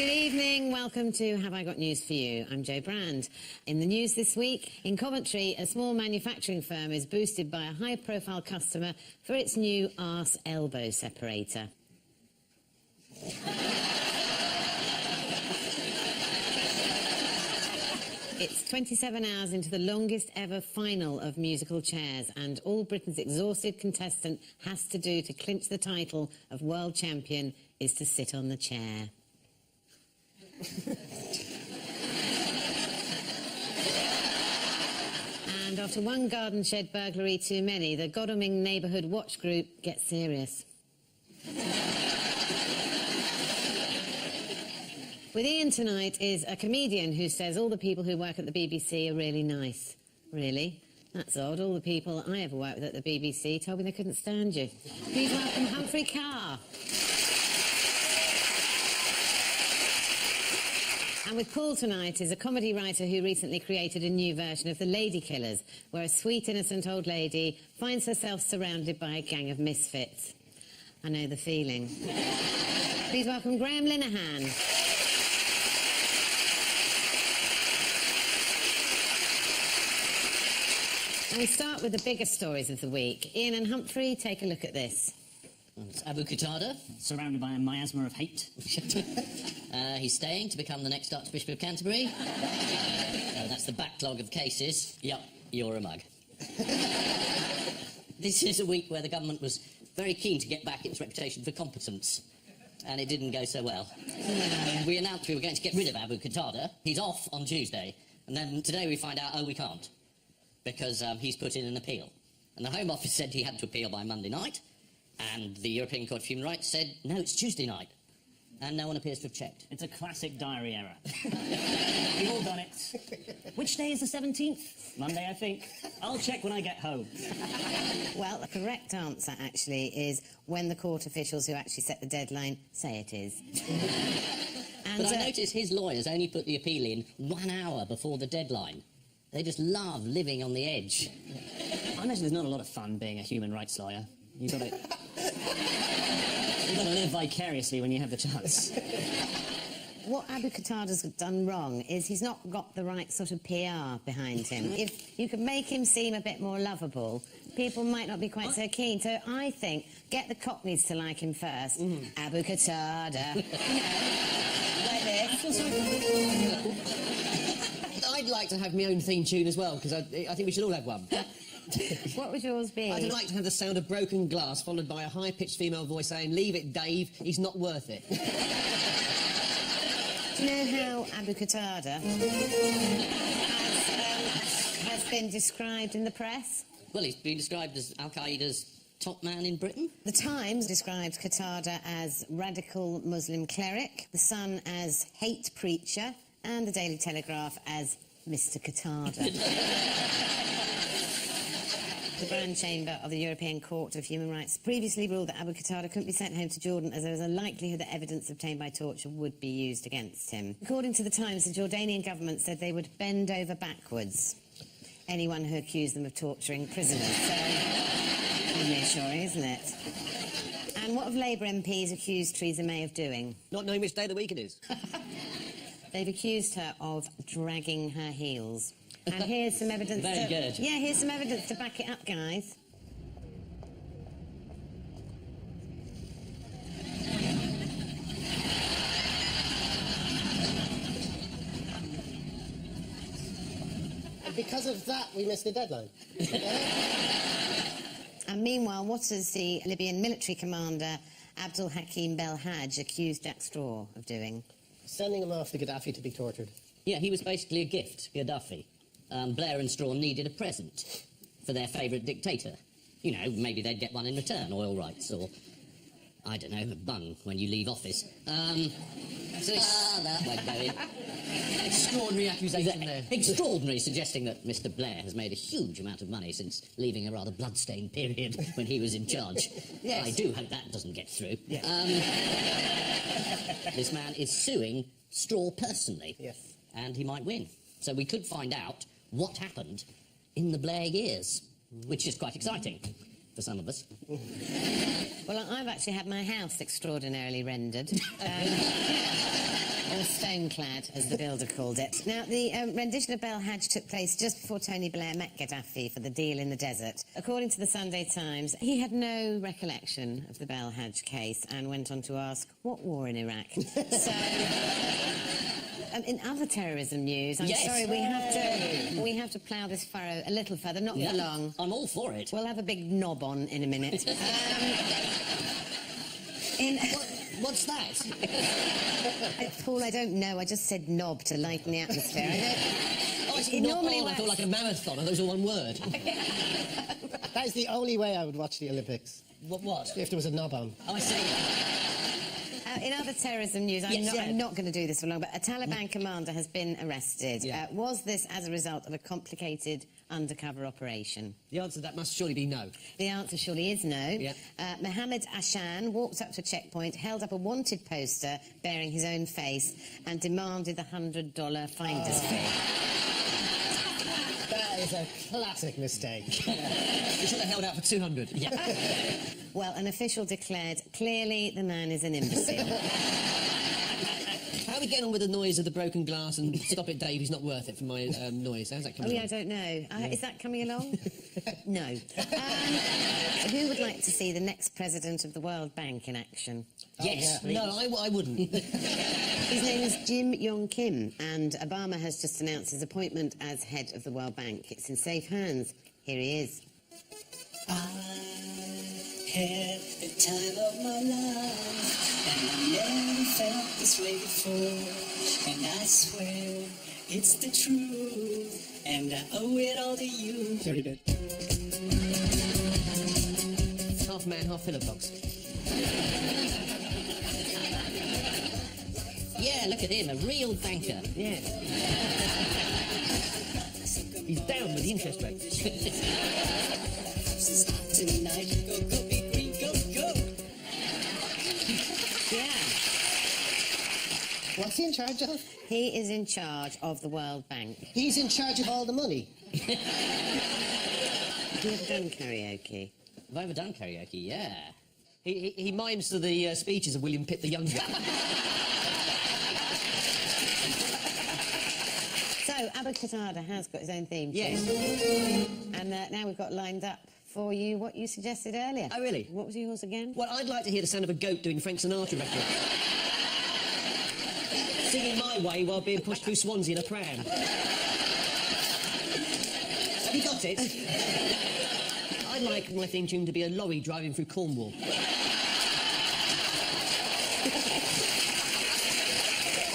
Good evening, welcome to Have I Got News For You? I'm Jo Brand. In the news this week, in Coventry, a small manufacturing firm is boosted by a high-profile customer for its new arse-elbow separator. It's 27 hours into the longest ever final of musical chairs, and all Britain's exhausted contestant has to do to clinch the title of world champion is to sit on the chair. And after one garden shed burglary too many, the Godalming Neighbourhood Watch Group gets serious. With Ian tonight is a comedian who says all the people who work at the BBC are really nice. Really? That's odd. All the people I ever worked with at the BBC told me they couldn't stand you. Please welcome Humphrey Carr. And with Paul tonight is a comedy writer who recently created a new version of The Lady Killers, where a sweet, innocent old lady finds herself surrounded by a gang of misfits. I know the feeling. Please welcome Graham Linehan. And we start with the biggest stories of the week. Ian and Humphrey, take a look at this. It's Abu Qatada, surrounded by a miasma of hate. He's staying to become the next Archbishop of Canterbury. That's the backlog of cases. Yup, you're a mug. This is a week where the government was very keen to get back its reputation for competence, and it didn't go so well. We announced we were going to get rid of Abu Qatada. He's off on Tuesday, and then today we find out, oh, we can't, because he's put in an appeal. And the Home Office said he had to appeal by Monday night, and the European Court of Human Rights said, no, it's Tuesday night. And no one appears to have checked. It's a classic diary error. We've all done it. Which day is the 17th? Monday, I think. I'll check when I get home. Well, the correct answer, actually, is when the court officials who actually set the deadline say it is. But I noticed his lawyers only put the appeal in 1 hour before the deadline. They just love living on the edge. I imagine there's not a lot of fun being a human rights lawyer. You've got to live vicariously when you have the chance. What Abu Qatada's done wrong is he's not got the right sort of PR behind him. If you could make him seem a bit more lovable, people might not be quite so keen. So I think, get the Cockneys to like him first. Abu Qatada. Like this. I'd like to have my own theme tune as well, because I think we should all have one. What would yours be? I'd like to have the sound of broken glass followed by a high-pitched female voice saying, "Leave it, Dave, he's not worth it." Do you know how Abu Qatada has been described in the press? Well, he's been described as Al-Qaeda's top man in Britain. The Times described Qatada as radical Muslim cleric, The Sun as hate preacher, and the Daily Telegraph as Mr. Qatada. The Grand Chamber of the European Court of Human Rights previously ruled that Abu Qatada couldn't be sent home to Jordan as there was a likelihood that evidence obtained by torture would be used against him. According to the Times, the Jordanian government said they would bend over backwards anyone who accused them of torturing prisoners. So, reassuring, isn't it? And what have Labour MPs accused Theresa May of doing? Not knowing which day of the week it is. They've accused her of dragging her heels. And here's some evidence. Very good. Yeah, here's some evidence to back it up, guys. Because of that, we missed the deadline. And meanwhile, what has the Libyan military commander Abdul Hakim Belhaj accused Jack Straw of doing? Sending him after Gaddafi to be tortured. Yeah, he was basically a gift, Gaddafi. Blair and Strawn needed a present for their favourite dictator. You know, maybe they'd get one in return, oil rights, or, I don't know, a bung when you leave office. So that won't go in. Extraordinary accusation there. Extraordinary, suggesting that Mr. Blair has made a huge amount of money since leaving a rather bloodstained period when he was in charge. Yes. I do hope that doesn't get through. Yes. This man is suing Straw personally. Yes. And he might win. So we could find out what happened in the Blair years, which is quite exciting. for some of us. Well, I've actually had my house extraordinarily rendered. Or stone-clad, as the builder called it. Now, the rendition of Bell Hadj took place just before Tony Blair met Gaddafi for the deal in the desert. According to the Sunday Times, he had no recollection of the Bell Hadj case and went on to ask, what war in Iraq? So... in other terrorism news, I'm sorry, we have to plough this furrow a little further, not for long. I'm all for it. We'll have a big knob on in a minute. What's that? Paul, I don't know. I just said knob to lighten the atmosphere. It normally I thought like a marathon, and those are one word. That is the only way I would watch the Olympics. What? If there was a knob on. Oh, I see. In other terrorism news, I'm not going to do this for long, but a Taliban commander has been arrested. Yeah. Was this as a result of a complicated undercover operation? The answer to that must surely be no. The answer surely is no. Yeah. Mohammed Ashan walked up to a checkpoint, held up a wanted poster bearing his own face and demanded the $100 finder's fee. That is a classic mistake. You should have held out for 200. Yeah. Well, an official declared, clearly the man is an imbecile. How are we getting on with the noise of the broken glass and stop it, Dave, he's not worth it for my noise? How's that coming Oh, along? yeah, I don't know. Is that coming along? No. Who would like to see the next president of the World Bank in action? Yes. No, I wouldn't. His name is Jim Yong Kim, and Obama has just announced his appointment as head of the World Bank. It's in safe hands. Here he is. I had the time of my life, and I never felt this way before. And I swear it's the truth, and I owe it all to you. Very good. Half man, half pillar box. Yeah, look at him, a real banker. Yeah. He's down with the interest rate. Tonight, go, go, big green, go, go. Yeah. What's he in charge of? He is in charge of the World Bank. He's in charge of all the money. Have you ever done karaoke? Have I ever done karaoke? Yeah. He mimes to the speeches of William Pitt the Younger. So, Abu Qatada has got his own theme tune. Yes. And now we've got lined up for you what you suggested earlier. Oh, really? What was yours again? Well, I'd like to hear the sound of a goat doing Frank Sinatra record. Singing my way while being pushed through Swansea in a pram. Have you got it? I'd like my theme tune to be a lorry driving through Cornwall.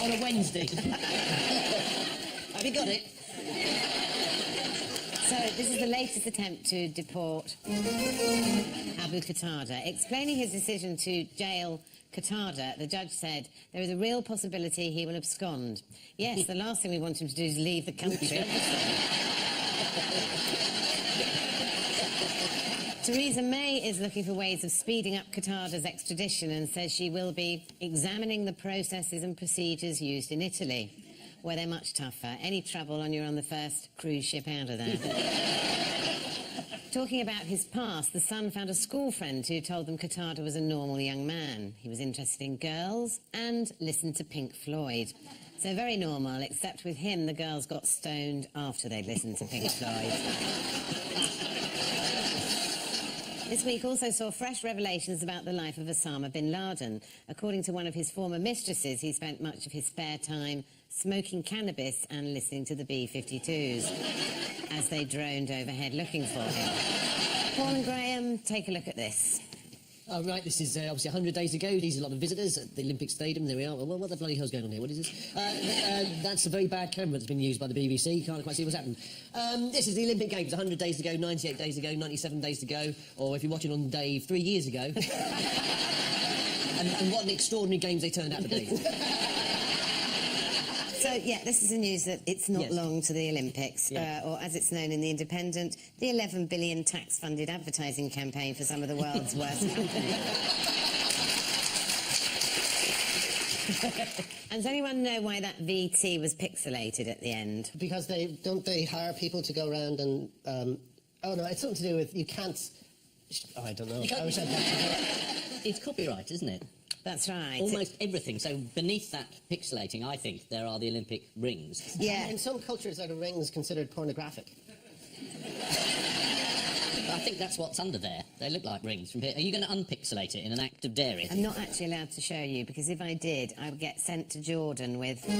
On a Wednesday. Have you got it? So, this is the latest attempt to deport Abu Qatada. Explaining his decision to jail Qatada, the judge said there is a real possibility he will abscond. Yes, the last thing we want him to do is leave the country. Theresa May is looking for ways of speeding up Qatada's extradition and says she will be examining the processes and procedures used in Italy, where they're much tougher. Any trouble and you're on the first cruise ship out of there. Talking about his past, the Sun found a school friend who told them Qatada was a normal young man. He was interested in girls and listened to Pink Floyd. So very normal, except with him, the girls got stoned after they'd listened to Pink Floyd. This week also saw fresh revelations about the life of Osama bin Laden. According to one of his former mistresses, he spent much of his spare time smoking cannabis and listening to the B-52s as they droned overhead looking for him. Paul and Graham, take a look at this. Oh, right, this is obviously 100 days ago. These are a lot of visitors at the Olympic Stadium. There we are. Well, what the bloody hell's going on here? What is this? That's a very bad camera that's been used by the BBC. Can't quite see what's happened. This is the Olympic Games 100 days ago, 98 days ago, 97 days ago, or if you're watching on Dave, 3 years ago. and what an extraordinary games they turned out to be. So, yeah, this is the news that it's not long to the Olympics, or as it's known in The Independent, the 11 billion tax-funded advertising campaign for some of the world's worst companies. And does anyone know why that VT was pixelated at the end? Because don't they hire people to go around and... oh, no, it's something to do with you can't I don't know. You can't- I wish I'd got to It's copyright, isn't it? That's right. Almost everything. So beneath that pixelating, I think, there are the Olympic rings. Yeah. In some cultures, are the rings considered pornographic? I think that's what's under there. They look like rings from here. Are you going to unpixelate it in an act of daring? I'm not actually allowed to show you, because if I did, I would get sent to Jordan with... So...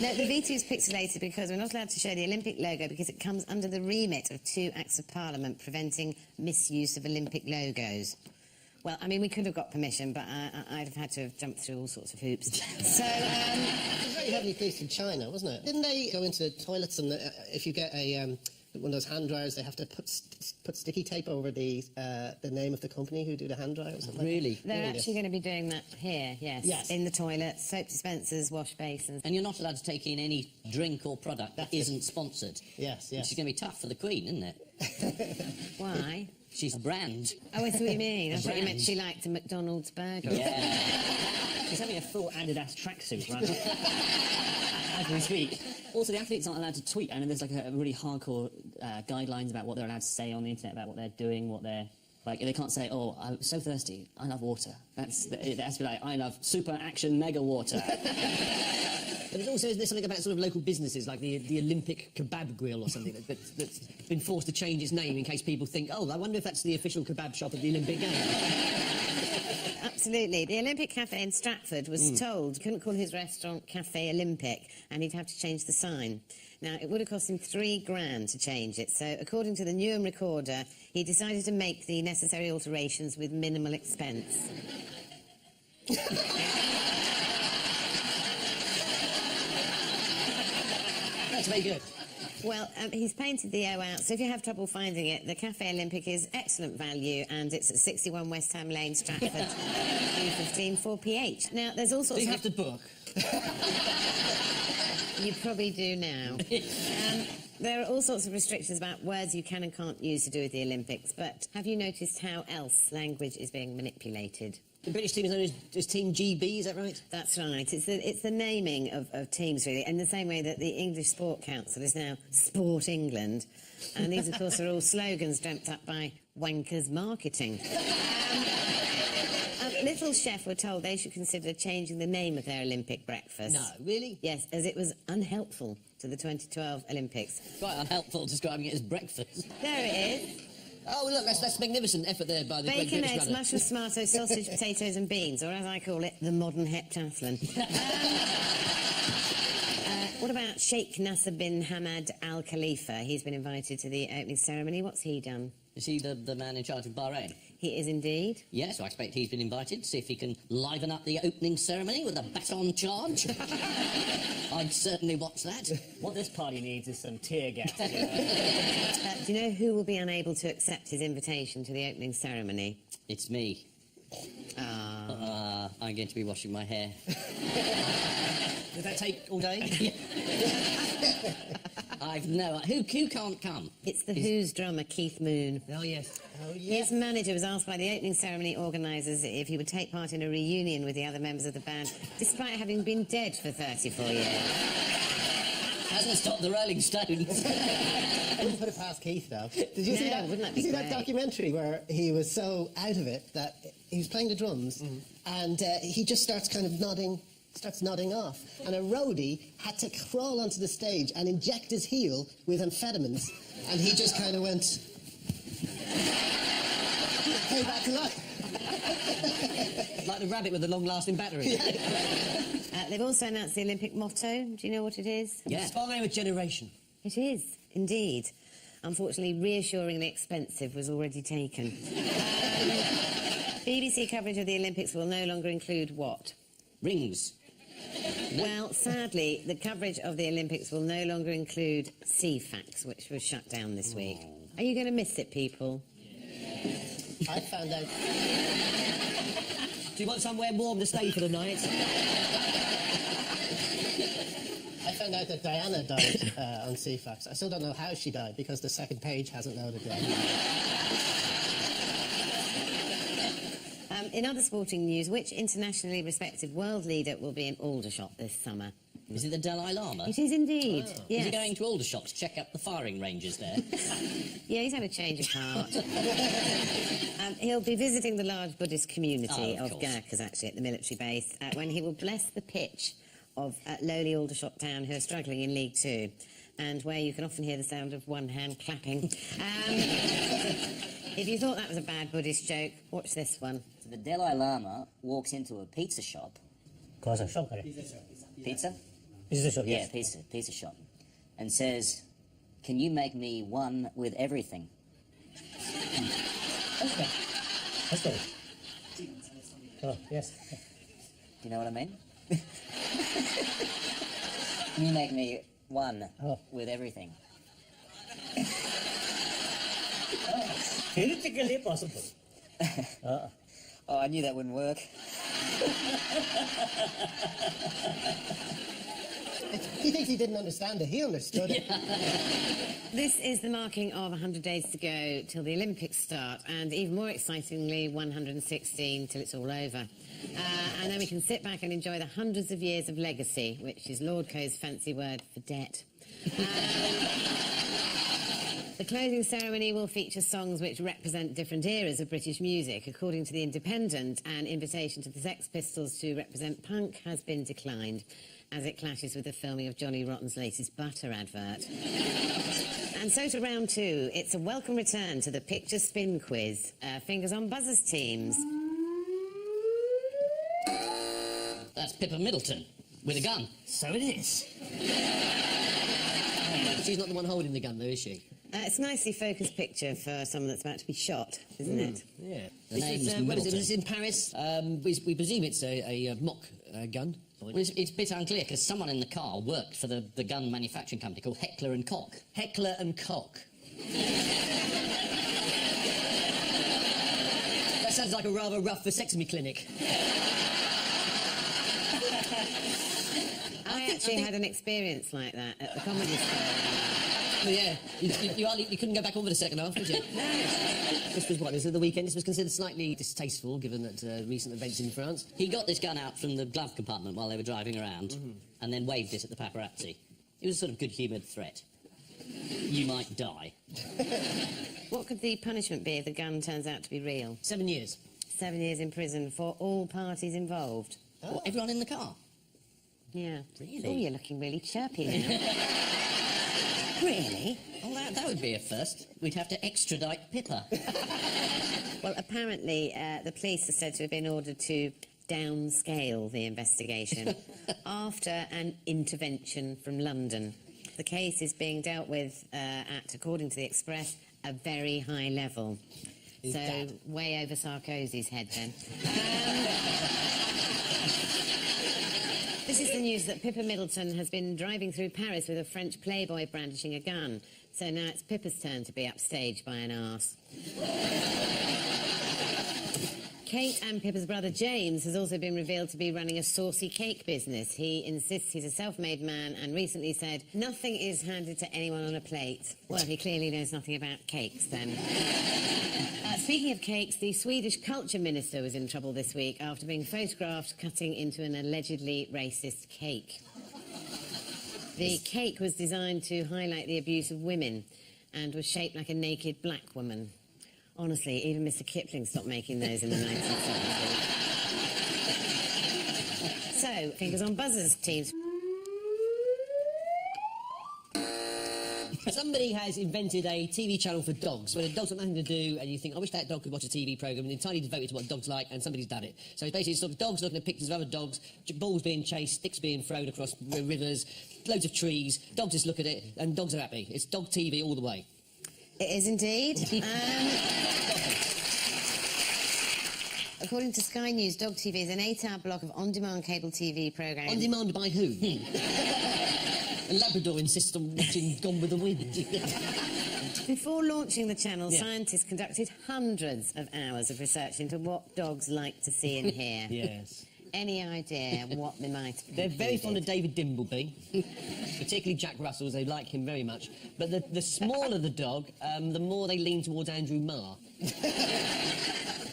No, the V2 is pixelated because we're not allowed to show the Olympic logo because it comes under the remit of 2 acts of Parliament preventing misuse of Olympic logos. Well, I mean, we could have got permission, but I'd have had to have jumped through all sorts of hoops. So, It was very heavily policed in China, wasn't it? Didn't they go into toilets and if you get a one of those hand dryers, they have to put sticky tape over the name of the company who do the hand dryer or something? Really? they're actually going to be doing that here, yes. Yes. In the toilets, soap dispensers, wash basins. And you're not allowed to take in any drink or product that isn't sponsored. Yes, Which yes. is going to be tough for the Queen, isn't it? Why? She's a brand. Oh, I see what you mean. I thought you meant Brand. she liked a McDonald's burger. Yeah. She's having a full Adidas tracksuit, right? As we speak. Also, the athletes aren't allowed to tweet, and there's like a really hardcore guidelines about what they're allowed to say on the internet, about what they're doing, what they're... Like, they can't say, oh, I'm so thirsty, I love water. It has to be like, I love super action mega water. But there's also, there's something about sort of local businesses, like the Olympic Kebab Grill or something, that's been forced to change its name in case people think, oh, I wonder if that's the official kebab shop at the Olympic Games. Absolutely. The Olympic Cafe in Stratford was told he couldn't call his restaurant Cafe Olympic and he'd have to change the sign. Now, it would have cost him £3,000 to change it, so according to the Newham Recorder, he decided to make the necessary alterations with minimal expense. That's very good. Well, he's painted the O out, so if you have trouble finding it, the Cafe Olympic is excellent value, and it's at 61 West Ham Lane, Stratford, E15 4PH. Now, there's all sorts Do you of... have to book? You probably do now. There are all sorts of restrictions about words you can and can't use to do with the Olympics, but have you noticed how else language is being manipulated? The British team is known as Team GB, is that right? That's right. It's the naming of teams, really, in the same way that the English Sport Council is now Sport England. And these, of course, are all slogans dreamt up by wankers marketing. Little Chef were told they should consider changing the name of their Olympic breakfast. No, really? Yes, as it was unhelpful to the 2012 Olympics. Quite unhelpful describing it as breakfast. There it is. Oh, look, that's magnificent effort there by the Great Bacon, British eggs, runner. mushrooms, tomatoes, sausage, potatoes and beans, or as I call it, the modern heptathlon. What about Sheikh Nasser bin Hamad Al Khalifa? He's been invited to the opening ceremony. What's he done? Is he the man in charge of Bahrain? He is indeed. Yes, so I expect he's been invited to see if he can liven up the opening ceremony with a baton charge. I'd certainly watch that. What this party needs is some tear gas. Do you know who will be unable to accept his invitation to the opening ceremony? It's me. I'm going to be washing my hair. Did that take all day? I've no... Who can't come? It's the Who's drummer, Keith Moon. Oh, yes. Oh, yeah. His manager was asked by the opening ceremony organisers if he would take part in a reunion with the other members of the band, despite having been dead for 34 years. Hasn't stopped the Rolling Stones. I wouldn't put it past Keith, though. Did you see No, that? wouldn't that Did be you see that great? documentary where he was so out of it that he was playing the drums and he just starts kind of nodding off. And a roadie had to crawl onto the stage and inject his heel with amphetamines, and he just kind of went... came back to life. Like the rabbit with the long-lasting battery. They've also announced the Olympic motto. Do you know what it is? Yeah. Inspire a generation. It is, indeed. Unfortunately, reassuringly expensive was already taken. BBC coverage of the Olympics will no longer include what? Rings. Well, sadly, the coverage of the Olympics will no longer include CFAX, which was shut down this week. Are you going to miss it, people? I found out... Do you want somewhere warm to stay for the night? I found out that Diana died on CFAX. I still don't know how she died because the second page hasn't loaded yet. In other sporting news, which internationally respected world leader will be in Aldershot this summer? Is it the Dalai Lama? It is indeed. Is Yes. he going to Aldershot to check out the firing ranges there? Yeah, he's had a change of heart. He'll be visiting the large Buddhist community Oh, of of course. Gurkhas, actually, at the military base, when he will bless the pitch of lowly Aldershot Town, who are struggling in League Two, and where you can often hear the sound of one hand clapping. If you thought that was a bad Buddhist joke, watch this one. The Dalai Lama walks into a pizza shop. Pizza shop. Pizza? Pizza shop, Yeah, pizza shop. And says, "Can you make me one with everything?" That's good. Oh, yes. Do you know what I mean? Can you make me one with everything? Theoretically possible. Oh, I knew that wouldn't work. He thinks he didn't understand it. He understood it. This is the marking of 100 days to go till the Olympics start, and even more excitingly, 116 till it's all over. And then we can sit back and enjoy the hundreds of years of legacy, which is Lord Coe's fancy word for debt. The closing ceremony will feature songs which represent different eras of British music. According to The Independent, an invitation to the Sex Pistols to represent punk has been declined, as it clashes with the filming of Johnny Rotten's latest butter advert. And so to round two, it's a welcome return to the picture spin quiz. Fingers on buzzers, teams. That's Pippa Middleton, with a gun. So it is. She's not the one holding the gun, though, is she? It's a nicely focused picture for someone that's about to be shot, isn't it? Yeah. The name's What is it? Middleton. It's in Paris. We presume it's a mock gun. Well, it's a bit unclear, because someone in the car worked for the gun manufacturing company called Heckler & Koch. Heckler and Koch. That sounds like a rather rough vasectomy clinic. I actually had an experience like that at the Comedy Store. But yeah, you couldn't go back over the second half, could you? This was what? This was the weekend. This was considered slightly distasteful, given that recent events in France. He got this gun out from the glove compartment while they were driving around, and then waved it at the paparazzi. It was a sort of good-humoured threat. You might die. What could the punishment be if the gun turns out to be real? 7 years. 7 years in prison for all parties involved. What, everyone in the car? Yeah. Really? Oh, you're looking really chirpy now. Really? Oh, that would be a first. We'd have to extradite Pippa. Well, apparently, the police are said to have been ordered to downscale the investigation after an intervention from London. The case is being dealt with at, according to the Express, a very high level. Is so, that- way over Sarkozy's head, then. This is the news that Pippa Middleton has been driving through Paris with a French playboy brandishing a gun. So now it's Pippa's turn to be upstaged by an arse. Kate and Pippa's brother James has also been revealed to be running a saucy cake business. He insists he's a self-made man and recently said, "Nothing is handed to anyone on a plate." Well, he clearly knows nothing about cakes, then. Speaking of cakes, the Swedish culture minister was in trouble this week after being photographed cutting into an allegedly racist cake. The cake was designed to highlight the abuse of women and was shaped like a naked black woman. Honestly, even Mr. Kipling stopped making those in the 1970s. So, fingers on buzzers, teams. Somebody has invented a TV channel for dogs, where the dogs have nothing to do, and you think, I wish that dog could watch a TV programme and entirely devoted to what dogs like, and somebody's done it. So it's basically sort of dogs looking at pictures of other dogs, balls being chased, sticks being thrown across rivers, loads of trees, dogs just look at it, and dogs are happy. It's dog TV all the way. It is indeed. According to Sky News, Dog TV is an 8-hour block of on-demand cable TV programme. On demand by who? And Labrador insists on watching Gone with the Wind. Before launching the channel, Yeah. scientists conducted hundreds of hours of research into what dogs like to see and hear. Yes. Any idea what they might have They're very fond of concluded? David Dimbleby, particularly Jack Russell's. They like him very much. But the smaller the dog, the more they lean towards Andrew Marr.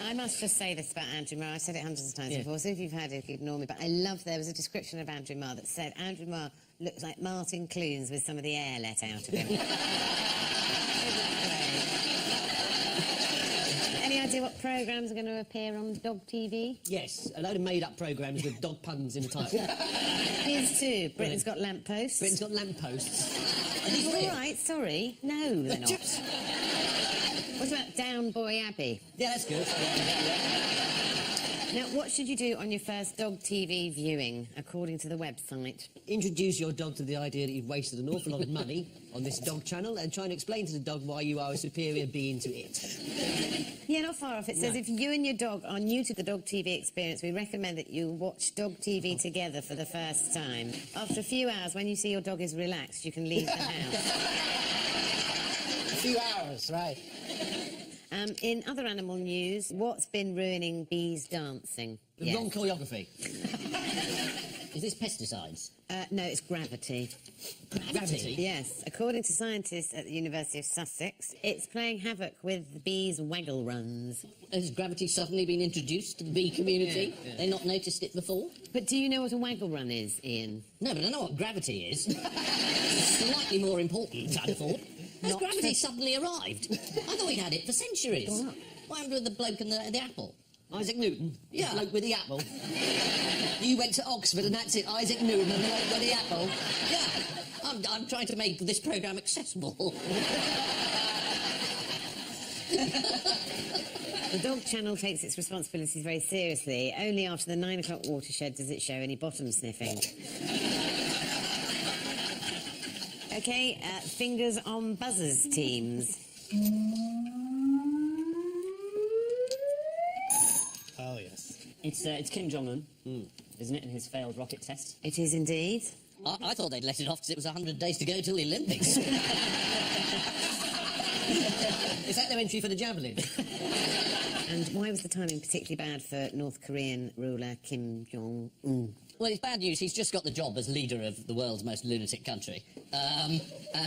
I'm must just say this about Andrew Marr. I've said it hundreds of times before, so if you've heard it, ignore me. But I love, there was a description of Andrew Marr that said Andrew Marr looks like Martin Clunes with some of the air let out of him. Any idea what programmes are going to appear on Dog TV? Yes, a load of made-up programmes with dog puns in the title. Here's two. Britain's Got Lampposts. Britain's Got Lampposts. Are these all right? Sorry. No, they're not. What about Down Boy Abbey? Yeah, that's good. Now, what should you do on your first dog TV viewing, according to the website? Introduce your dog to the idea that you've wasted an awful lot of money on this dog channel and try and explain to the dog why you are a superior being to it. Yeah, not far off. It says if you and your dog are new to the dog TV experience, we recommend that you watch dog TV together for the first time. After a few hours, when you see your dog is relaxed, you can leave the house. A few hours, right. In other animal news, what's been ruining bees dancing? The wrong choreography. Is this pesticides? No, it's gravity. Gravity? Yes. According to scientists at the University of Sussex, it's playing havoc with the bees' waggle runs. Has gravity suddenly been introduced to the bee community? Yeah. They not noticed it before? But do you know what a waggle run is, Ian? No, but I know what gravity is. Slightly more important, I'd have thought. Has Not gravity for- suddenly arrived? I thought we'd had it for centuries. What happened with the bloke and the apple? Isaac Newton? Yeah. The bloke with the apple? You went to Oxford and that's it, Isaac Newton and the bloke with the apple? Yeah. I'm trying to make this programme accessible. The Dog Channel takes its responsibilities very seriously. Only after the 9 o'clock watershed does it show any bottom sniffing. OK, fingers on buzzers, teams. Oh, yes. It's Kim Jong-un, isn't it, in his failed rocket test? It is indeed. I thought they'd let it off because it was 100 days to go till the Olympics. Is that their entry for the javelin? And why was the timing particularly bad for North Korean ruler Kim Jong-un? Well, it's bad news. He's just got the job as leader of the world's most lunatic country. And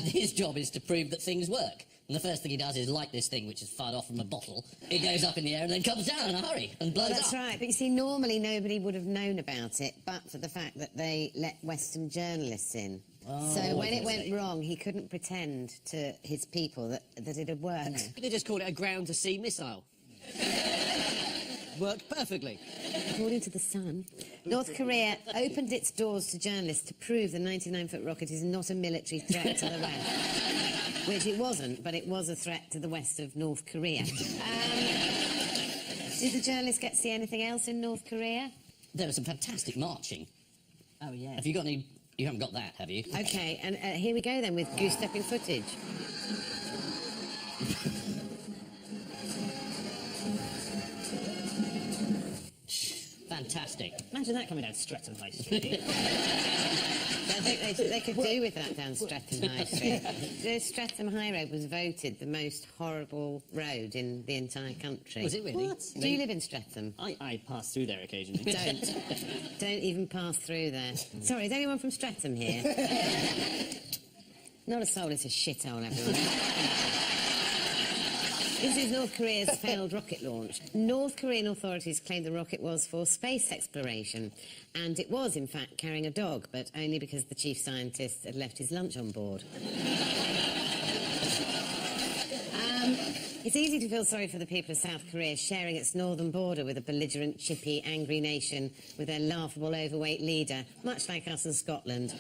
his job is to prove that things work. And the first thing he does is light this thing, which is fired off from a bottle. It goes up in the air and then comes down in a hurry and blows That's up. right, but you see, normally nobody would have known about it, but for the fact that they let Western journalists in. So when it went wrong, he couldn't pretend to his people that it had worked. They just called it a ground-to-sea missile. Worked perfectly. According to The Sun, North Korea opened its doors to journalists to prove the 99-foot rocket is not a military threat to the West. Which it wasn't, but it was a threat to the west of North Korea. Did the journalists get to see anything else in North Korea? There was some fantastic marching. Oh, yeah. Have you got any... You haven't got that, have you? OK, and here we go then with goose-stepping footage. Fantastic. Imagine that coming down Streatham High Street. I think they could do with that down Streatham High Street. The Streatham High Road was voted the most horrible road in the entire country. Was it really? What? Do you live in Streatham? I pass through there occasionally. Don't even pass through there. Sorry, is anyone from Streatham here? Not a soul, it's a shithole, everyone. This is North Korea's failed rocket launch. North Korean authorities claimed the rocket was for space exploration, and it was, in fact, carrying a dog, but only because the chief scientist had left his lunch on board. It's easy to feel sorry for the people of South Korea sharing its northern border with a belligerent, chippy, angry nation with their laughable, overweight leader, much like us in Scotland.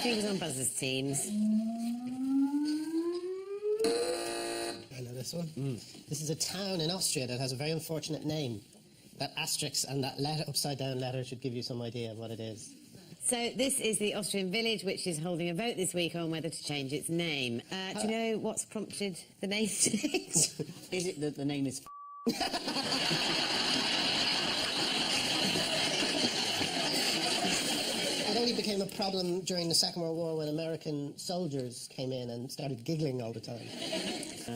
Fingers on buzzers, teams. I know this one. This is a town in Austria that has a very unfortunate name. That asterisk and that letter, upside-down letter should give you some idea of what it is. So this is the Austrian village which is holding a vote this week on whether to change its name. Do you know what's prompted the name change? Is it that the name is... It only became a problem during the Second World War when American soldiers came in and started giggling all the time.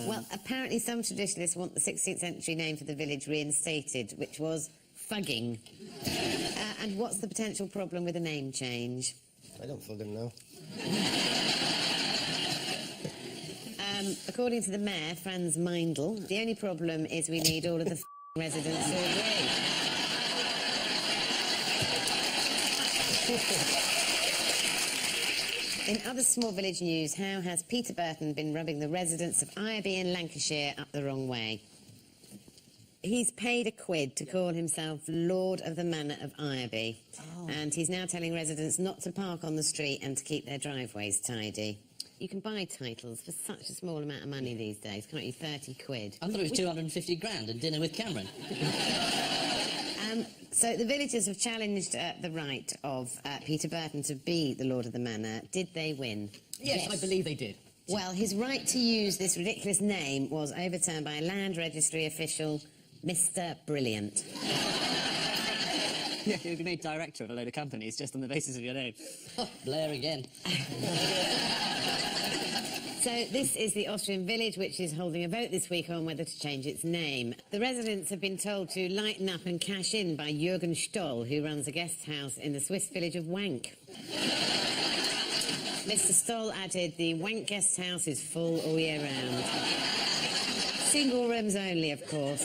Well, apparently some traditionalists want the 16th century name for the village reinstated, which was Fugging. And what's the potential problem with a name change? I don't fucking know. According to the mayor, Franz Meindl, the only problem is we need all of the residents to agree. In other small village news, how has Peter Burton been rubbing the residents of Ireby in Lancashire up the wrong way? He's paid a quid to call himself Lord of the Manor of Ireby. And he's now telling residents not to park on the street and to keep their driveways tidy. You can buy titles for such a small amount of money these days, can't you? 30 quid. I thought it was 250 grand and dinner with Cameron. So the villagers have challenged the right of Peter Burton to be the Lord of the Manor. Did they win? Yes, I believe they did. Well, his right to use this ridiculous name was overturned by a land registry official, Mr. Brilliant. Yeah, you'll be made director of a load of companies just on the basis of your name. Blair again. So this is the Austrian village which is holding a vote this week on whether to change its name. The residents have been told to lighten up and cash in by Jürgen Stoll, who runs a guest house in the Swiss village of Wank. Mr. Stoll added, the Wank guest house is full all year round. Single rooms only, of course.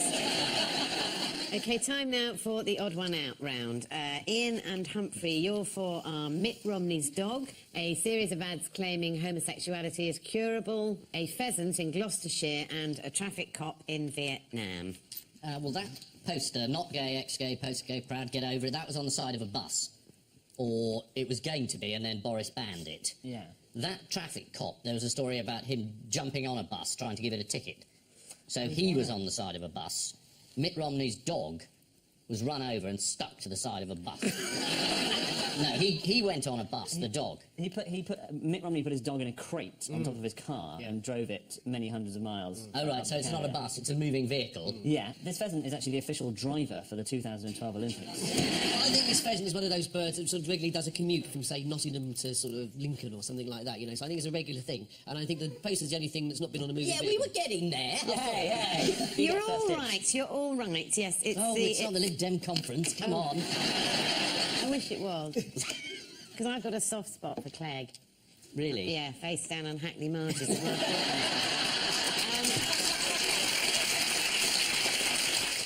OK, time now for the odd one out round. Ian and Humphrey, your four are Mitt Romney's dog, a series of ads claiming homosexuality is curable, a pheasant in Gloucestershire, and a traffic cop in Vietnam. Well, that poster, not gay, ex-gay, post-gay, proud, get over it, that was on the side of a bus. Or it was going to be, and then Boris banned it. Yeah. That traffic cop, there was a story about him jumping on a bus, trying to give it a ticket. So he was on the side of a bus. Mitt Romney's dog was run over and stuck to the side of a bus. No, he went on a bus, the dog. Mitt Romney put his dog in a crate on top of his car and drove it many hundreds of miles. Oh, right, so it's not a bus, it's a moving vehicle. Yeah, this pheasant is actually the official driver for the 2012 Olympics. I think this pheasant is one of those birds that sort of regularly does a commute from, say, Nottingham to sort of Lincoln or something like that, you know, so I think it's a regular thing. And I think the poster's the only thing that's not been on a movie. Yeah, we were getting there. Hey. You're all right, yes. It's it's not the Lib Dem conference, come on. I wish it was. Because I've got a soft spot for Clegg. Really? Yeah, face down on Hackney Marches.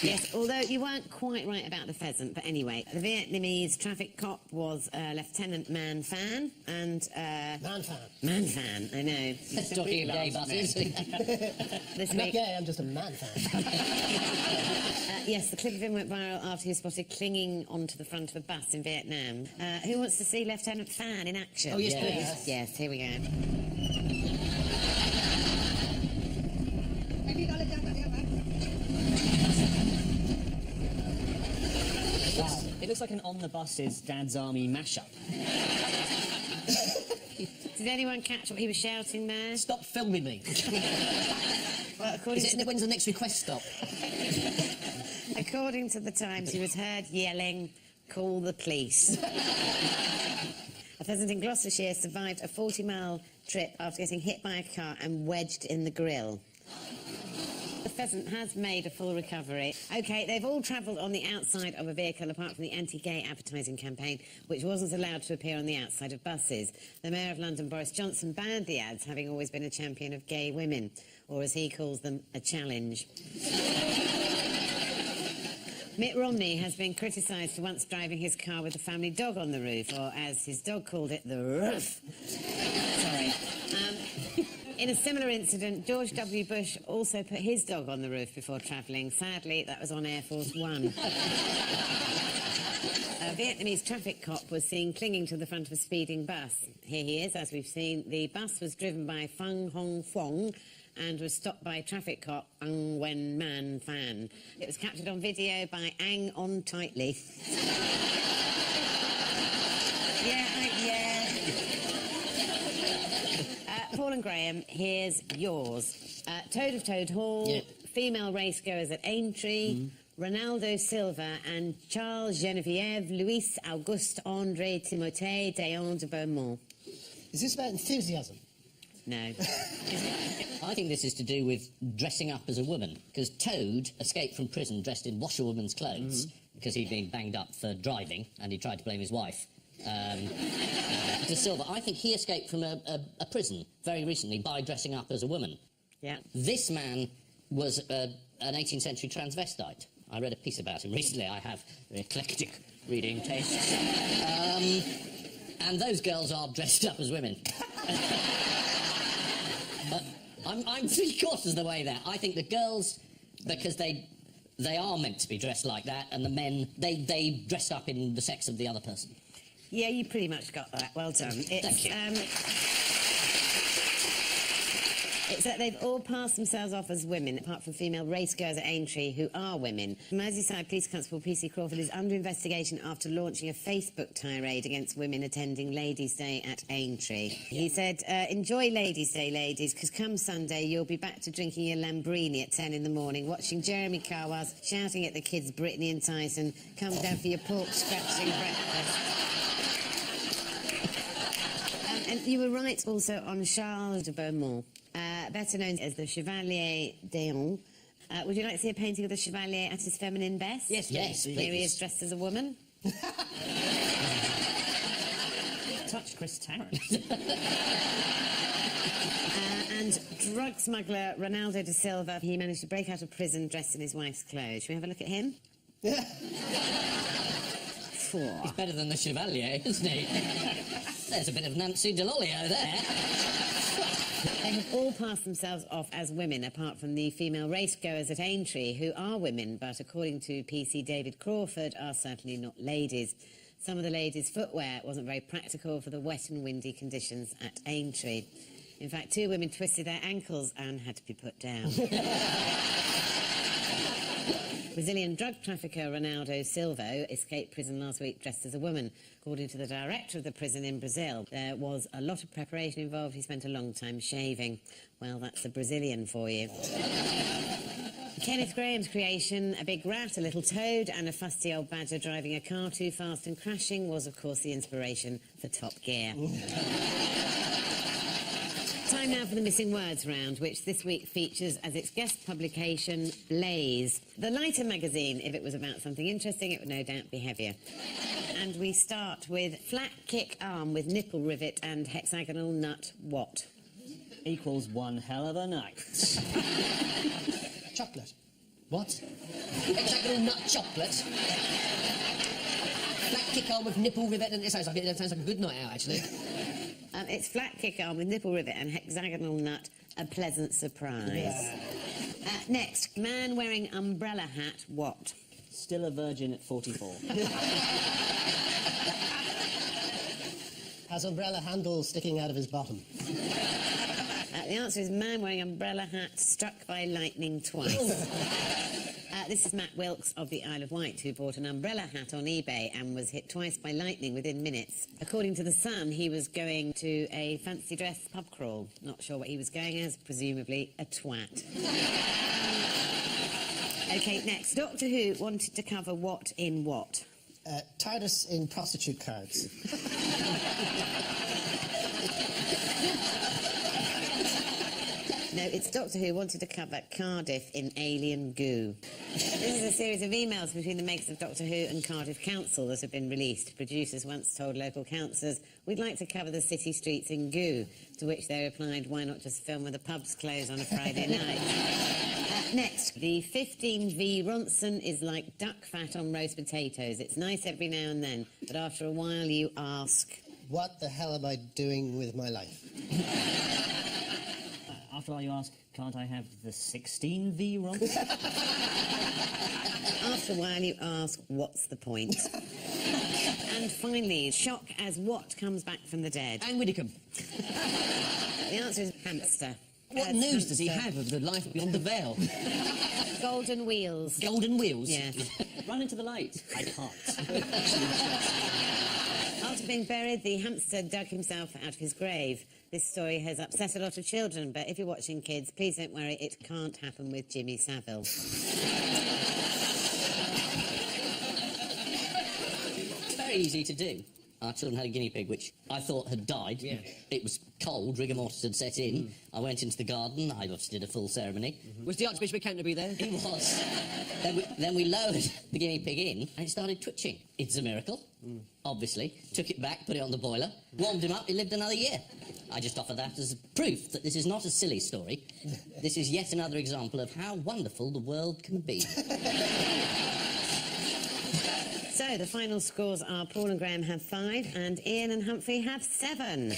Yes, although you weren't quite right about the pheasant, but anyway, the Vietnamese traffic cop was Lieutenant Man Phan, and... Man fan. Man Phan, I know. Talking of gay buses. This I'm not week, gay, I'm just a man fan. yes, the clip of him went viral after he was spotted clinging onto the front of a bus in Vietnam. Who wants to see Lieutenant Phan in action? Oh, yes, Yeah. please. Yes, here we go. It looks like an On the Bus's Dad's Army mashup. Did anyone catch what he was shouting there? Stop filming me. Well, When's the next request stop? According to the Times, he was heard yelling, "Call the police." A pheasant in Gloucestershire survived a 40-mile trip after getting hit by a car and wedged in the grill. The pheasant has made a full recovery. OK, they've all travelled on the outside of a vehicle apart from the anti-gay advertising campaign, which wasn't allowed to appear on the outside of buses. The Mayor of London, Boris Johnson, banned the ads, having always been a champion of gay women, or as he calls them, a challenge. Mitt Romney has been criticised for once driving his car with the family dog on the roof, or as his dog called it, the roof. Sorry. In a similar incident, George W. Bush also put his dog on the roof before travelling. Sadly, that was on Air Force One. A Vietnamese traffic cop was seen clinging to the front of a speeding bus. Here he is, as we've seen. The bus was driven by Phang Hong Phuong and was stopped by traffic cop Ang Wen Man Phan. It was captured on video by Ang On Tightly. Yeah. Paul and Graham, here's yours. Toad of Toad Hall, Yeah. female racegoers at Aintree, Ronaldo Silva and Charles Geneviève Louis Auguste André Timothée Dayon de Beaumont. Is this about enthusiasm? No. I think this is to do with dressing up as a woman, because Toad escaped from prison dressed in washerwoman's clothes because he'd been banged up for driving and he tried to blame his wife. To Silva, I think he escaped from a prison very recently by dressing up as a woman. Yeah. This man was an 18th century transvestite. I read a piece about him recently. I have very eclectic reading tastes. And those girls are dressed up as women. But I'm 3/4 the way there. I think the girls, because they are meant to be dressed like that, and the men, they dress up in the sex of the other person. Yeah, you pretty much got that. Well done. Thank you. It's that they've all passed themselves off as women, apart from female racegoers at Aintree, who are women. Merseyside Police Constable P.C. Crawford is under investigation after launching a Facebook tirade against women attending Ladies' Day at Aintree. He said, enjoy Ladies' Day, ladies, because come Sunday you'll be back to drinking your Lambrini at 10 in the morning, watching Jeremy Carwas shouting at the kids Brittany and Tyson, come down for your pork-scratching breakfast. And you were right also on Charles de Beaumont, better known as the Chevalier d'Eon. Would you like to see a painting of the Chevalier at his feminine best? Yes, yes, please. Here he is dressed as a woman. Touch Chris Tarrant. And drug smuggler Ronaldo da Silva, he managed to break out of prison dressed in his wife's clothes. Should we have a look at him? He's better than the Chevalier, isn't he? There's a bit of Nancy Delolio there. They have all passed themselves off as women, apart from the female racegoers at Aintree, who are women, but according to PC David Crawford, are certainly not ladies. Some of the ladies' footwear wasn't very practical for the wet and windy conditions at Aintree. In fact, 2 women twisted their ankles and had to be put down. Brazilian drug trafficker Ronaldo Silva escaped prison last week dressed as a woman. According to the director of the prison in Brazil, there was a lot of preparation involved. He spent a long time shaving. Well, that's a Brazilian for you. Kenneth Graham's creation, a big rat, a little toad and a fusty old badger driving a car too fast and crashing, was, of course, the inspiration for Top Gear. Time now for the Missing Words round, which this week features as its guest publication, Blaze. The lighter magazine, if it was about something interesting, it would no doubt be heavier. And we start with flat kick arm with nipple rivet and hexagonal nut what? Equals one hell of a night. Chocolate. What? Hexagonal nut chocolate. Flat kick arm with nipple rivet, and it sounds like a good night out, actually. It's flat kick arm with nipple rivet and hexagonal nut, a pleasant surprise. Yeah. Next, man wearing umbrella hat, what? Still a virgin at 44. Has umbrella handle sticking out of his bottom. The answer is man wearing umbrella hat struck by lightning twice. This is Matt Wilkes of the Isle of Wight, who bought an umbrella hat on eBay and was hit twice by lightning within minutes. According to The Sun, he was going to a fancy dress pub crawl. Not sure what he was going as, presumably a twat. OK, next. Doctor Who wanted to cover what in what? TARDIS in prostitute cards. No, it's Doctor Who wanted to cover Cardiff in alien goo. This is a series of emails between the makers of Doctor Who and Cardiff Council that have been released. Producers once told local councillors, we'd like to cover the city streets in goo, to which they replied, why not just film with the pubs closed on a Friday night? Next, the 15V Ronson is like duck fat on roast potatoes. It's nice every now and then, but after a while you ask... What the hell am I doing with my life? After all, you ask, can't I have the 16V wrong? After a while, you ask, what's the point? And finally, shock as what comes back from the dead? Anne Widdecombe. The answer is hamster. What news does he have of the life beyond the veil? Golden wheels. Golden wheels? Yes. Run into the light. I can't. After being buried, the hamster dug himself out of his grave. This story has upset a lot of children, but if you're watching, kids, please don't worry, it can't happen with Jimmy Savile. It's very easy to do. our children had a guinea pig, which I thought had died. Yeah. It was cold, rigor mortis had set in. I went into the garden, I obviously did a full ceremony. Was the Archbishop of Canterbury there? It was. then we lowered the guinea pig in, and it started twitching. It's a miracle, obviously. Took it back, put it on the boiler, warmed him up, he lived another year. I just offer that as proof that this is not a silly story. This is yet another example of how wonderful the world can be. So, the final scores are Paul and Graham have 5, and Ian and Humphrey have 7.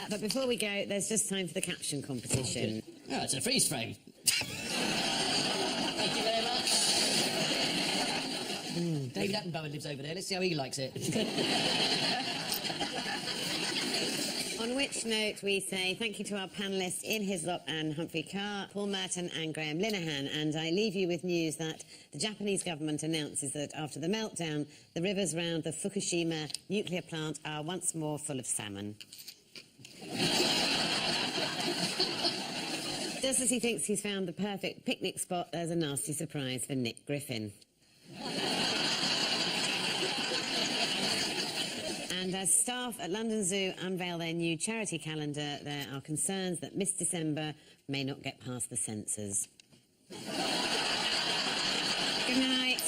But before we go, there's just time for the caption competition. Oh, it's a freeze frame. Thank you very much. David Attenborough lives over there. Let's see how he likes it. On which note we say thank you to our panellists Ian Hislop and Humphrey Carr, Paul Merton and Graham Linehan, and I leave you with news that the Japanese government announces that after the meltdown, the rivers round the Fukushima nuclear plant are once more full of salmon. Just as he thinks he's found the perfect picnic spot, there's a nasty surprise for Nick Griffin. And as staff at London Zoo unveil their new charity calendar, there are concerns that Miss December may not get past the censors. Good night.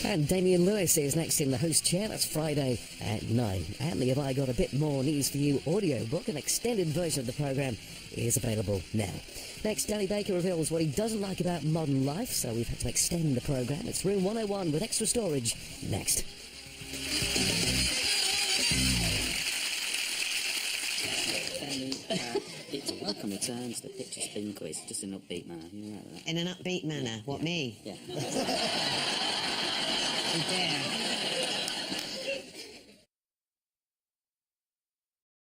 And Damien Lewis is next in the host chair. That's Friday at 9. And the Have I Got a Bit More News for You audiobook, an extended version of the programme, is available now. Next, Danny Baker reveals what he doesn't like about modern life, so we've had to extend the programme. It's Room 101 with extra storage next. It's a welcome return to the Picture Spin Quiz, just in an upbeat manner. You know that? In an upbeat manner. What, me? Yeah. Oh, dear.